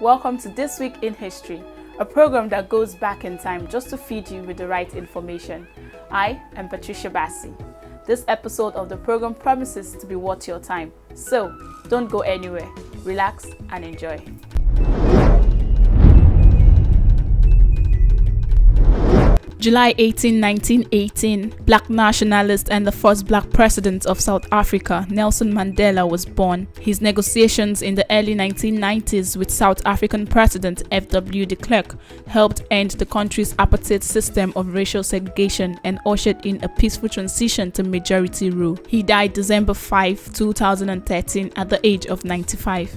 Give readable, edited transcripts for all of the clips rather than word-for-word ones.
Welcome to This Week in History, a program that goes back in time just to feed you with the right information. I am Patricia Bassi. This episode of the program promises to be worth your time, so don't go anywhere. Relax and enjoy. July 18, 1918, Black nationalist and the first black president of South Africa, Nelson Mandela, was born. His negotiations in the early 1990s with South African President F.W. de Klerk helped end the country's apartheid system of racial segregation and ushered in a peaceful transition to majority rule. He died December 5, 2013 at the age of 95.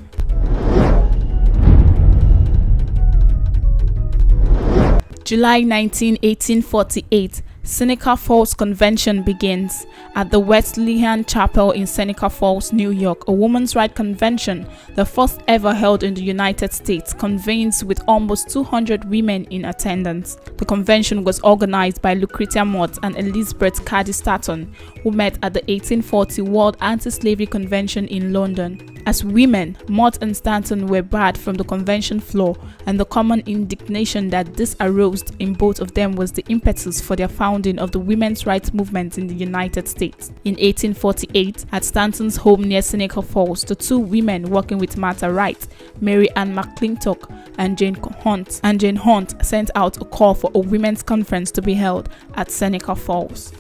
July 19, 1848, Seneca Falls Convention begins. At the Wesleyan Chapel in Seneca Falls, New York, a women's rights convention, the first ever held in the United States, convenes with almost 200 women in attendance. The convention was organized by Lucretia Mott and Elizabeth Cady Stanton, who met at the 1840 World Anti-Slavery Convention in London. As women, Mott and Stanton were barred from the convention floor, and the common indignation that this aroused in both of them was the impetus for their founding of the women's rights movement in the United States. In 1848, at Stanton's home near Seneca Falls, the two women working with Martha Wright, Mary Ann McClintock, and Jane Hunt sent out a call for a women's conference to be held at Seneca Falls.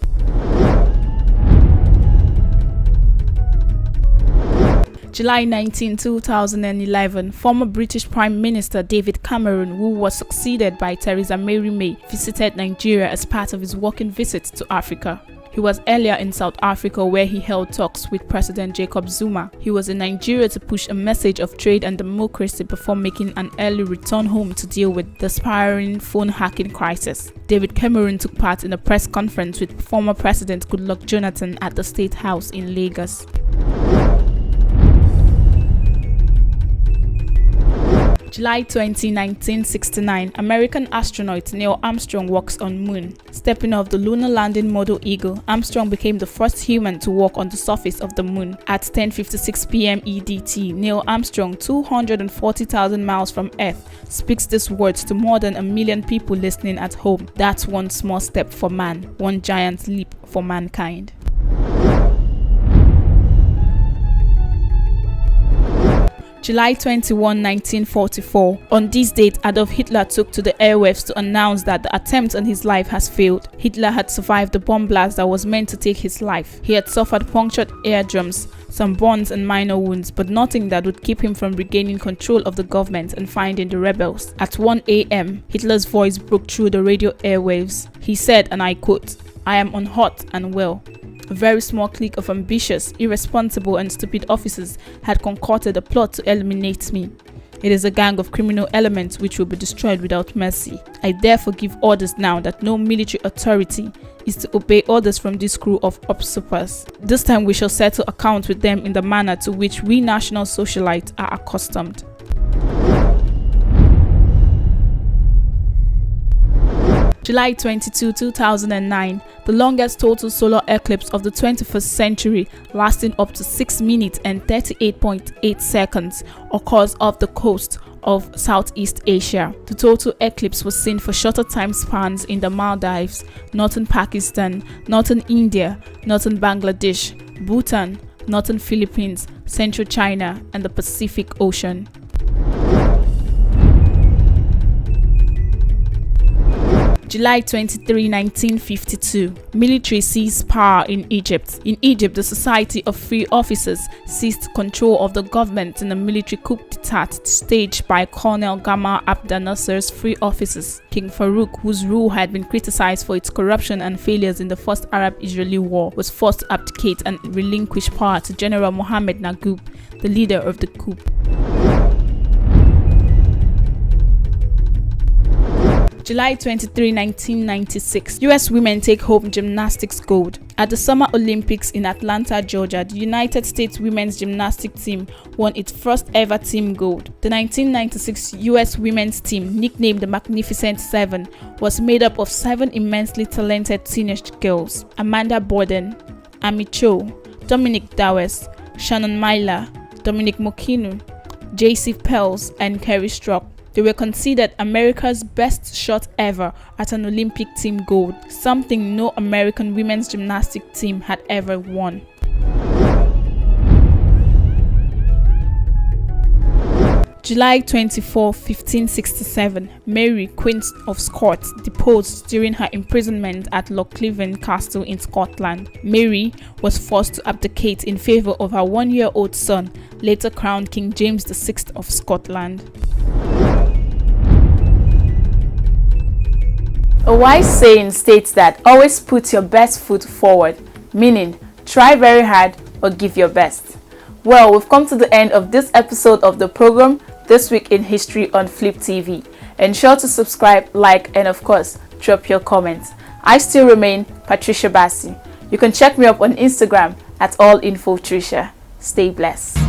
July 19, 2011, former British Prime Minister David Cameron, who was succeeded by Theresa May, visited Nigeria as part of his working visit to Africa. He was earlier in South Africa where he held talks with President Jacob Zuma. He was in Nigeria to push a message of trade and democracy before making an early return home to deal with the spiraling phone hacking crisis. David Cameron took part in a press conference with former President Goodluck Jonathan at the State House in Lagos. July 20, 1969, American astronaut Neil Armstrong walks on Moon. Stepping off the lunar landing model Eagle, Armstrong became the first human to walk on the surface of the Moon. At 10:56 p.m. EDT, Neil Armstrong, 240,000 miles from Earth, speaks these words to more than 1 million people listening at home. That's one small step for man, one giant leap for mankind. July 21, 1944. On this date, Adolf Hitler took to the airwaves to announce that the attempt on his life has failed. Hitler had survived the bomb blast that was meant to take his life. He had suffered punctured eardrums, some burns and minor wounds, but nothing that would keep him from regaining control of the government and finding the rebels. At 1 a.m., Hitler's voice broke through the radio airwaves. He said, and I quote, "I am unhurt and well." A very small clique of ambitious, irresponsible and stupid officers had concocted a plot to eliminate me. It is a gang of criminal elements which will be destroyed without mercy. I therefore give orders now that no military authority is to obey orders from this crew of usurpers. This time we shall settle accounts with them in the manner to which we National Socialites are accustomed. July 22, 2009, the longest total solar eclipse of the 21st century, lasting up to 6 minutes and 38.8 seconds, occurs off the coast of Southeast Asia. The total eclipse was seen for shorter time spans in the Maldives, northern Pakistan, northern India, northern Bangladesh, Bhutan, northern Philippines, central China, and the Pacific Ocean. July 23, 1952, military seized power in Egypt. In Egypt, the Society of Free Officers seized control of the government in a military coup d'etat staged by Colonel Gamal Abdel Nasser's free officers. King Farouk, whose rule had been criticized for its corruption and failures in the First Arab-Israeli War, was forced to abdicate and relinquish power to General Mohammed Naguib, the leader of the coup. July 23, 1996, U.S. women take home gymnastics gold. At the Summer Olympics in Atlanta, Georgia, the United States women's gymnastics team won its first ever team gold. The 1996 U.S. women's team, nicknamed the Magnificent Seven, was made up of 7 immensely talented teenage girls: Amanda Borden, Amy Cho, Dominique Dawes, Shannon Myler, Dominique Mokinu, J.C. Pels, and Kerry Stroke. They were considered America's best shot ever at an Olympic team gold, something no American women's gymnastics team had ever won. July 24, 1567, Mary, Queen of Scots, deposed during her imprisonment at Lochleven Castle in Scotland. Mary was forced to abdicate in favor of her one-year-old son, later crowned King James VI of Scotland. A wise saying states that always put your best foot forward, meaning try very hard or give your best. Well, we've come to the end of this episode of the program, This Week in History on Flip TV. Ensure to subscribe, like, and of course, drop your comments. I still remain Patricia Bassi. You can check me up on Instagram at allinfotricia. Stay blessed.